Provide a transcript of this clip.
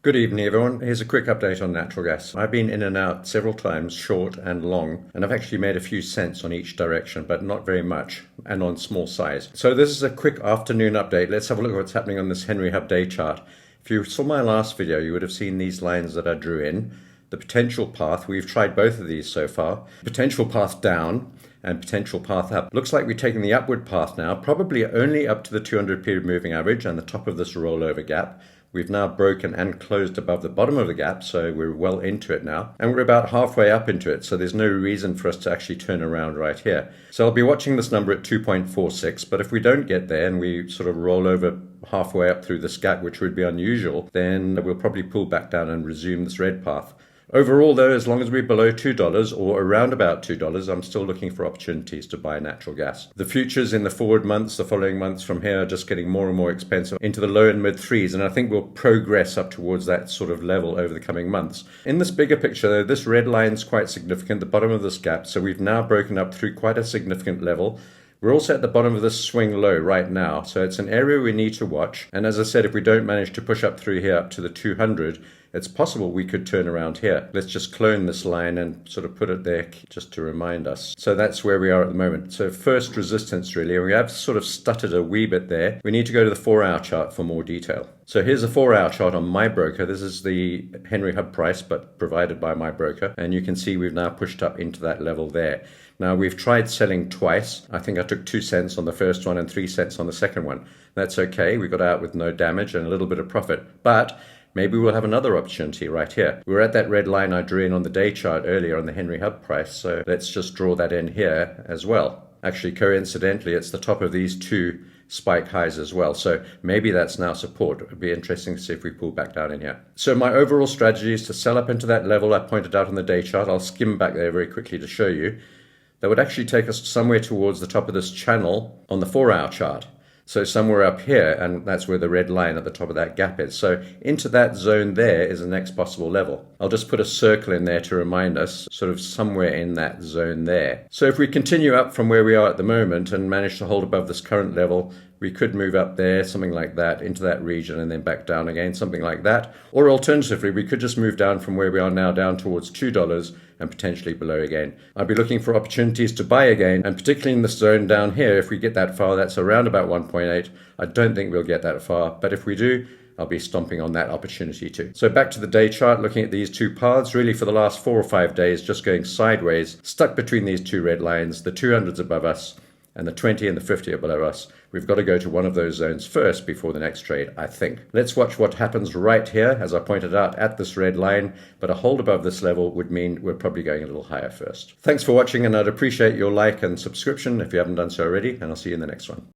Good evening, everyone. Here's a quick update on natural gas. I've been in and out several times, short and long, and I've actually made a few cents on each direction, but not very much, and on small size. So this is a quick afternoon update. Let's have a look at what's happening on this Henry Hub day chart. If you saw my last video, you would have seen these lines that I drew in. The potential path, we've tried both of these so far. Potential path down and potential path up. Looks like we're taking the upward path now, probably only up to the 200 period moving average and the top of this rollover gap. We've now broken and closed above the bottom of the gap, so we're well into it now. And we're about halfway up into it, so there's no reason for us to actually turn around right here. So I'll be watching this number at 2.46, but if we don't get there and we sort of roll over halfway up through this gap, which would be unusual, then we'll probably pull back down and resume this red path. Overall, though, as long as we're below $2 or around about $2, I'm still looking for opportunities to buy natural gas. The futures in the forward months, the following months from here, are just getting more and more expensive into the low and mid threes, and I think we'll progress up towards that sort of level over the coming months. In this bigger picture, though, this red line is quite significant, the bottom of this gap, so we've now broken up through quite a significant level. We're also at the bottom of this swing low right now, so it's an area we need to watch. And as I said, if we don't manage to push up through here up to the 200, it's possible we could turn around here. Let's just clone this line and sort of put it there just to remind us. So that's where we are at the moment. So first resistance really, we have sort of stuttered a wee bit there. We need to go to the 4-hour chart for more detail. So here's a 4-hour chart on my broker. This is the Henry Hub price, but provided by my broker. And you can see we've now pushed up into that level there. Now we've tried selling twice. I think I took 2 cents on the first one and 3 cents on the second one. That's okay. We got out with no damage and a little bit of profit. But maybe we'll have another opportunity right here. We're at that red line I drew in on the day chart earlier on the Henry Hub price. So let's just draw that in here as well. Actually, coincidentally, it's the top of these two spike highs as well. So maybe that's now support. It would be interesting to see if we pull back down in here. So my overall strategy is to sell up into that level I pointed out on the day chart. I'll skim back there very quickly to show you. That would actually take us somewhere towards the top of this channel on the 4-hour chart. So somewhere up here, and that's where the red line at the top of that gap is. So into that zone there is the next possible level. I'll just put a circle in there to remind us, sort of somewhere in that zone there. So if we continue up from where we are at the moment and manage to hold above this current level, we could move up there, something like that, into that region and then back down again, something like that. Or alternatively, we could just move down from where we are now down towards $2 and potentially below again. I'll be looking for opportunities to buy again, and particularly in this zone down here, if we get that far, that's around about 1.8. I don't think we'll get that far, but if we do, I'll be stomping on that opportunity too. So back to the day chart, looking at these two paths, really for the last 4 or 5 days, just going sideways, stuck between these two red lines, the 200's above us, and the 20 and the 50 are below us. We've got to go to one of those zones first before the next trade, I think. Let's watch what happens right here, as I pointed out, at this red line, but a hold above this level would mean we're probably going a little higher first. Thanks for watching, and I'd appreciate your like and subscription if you haven't done so already, and I'll see you in the next one.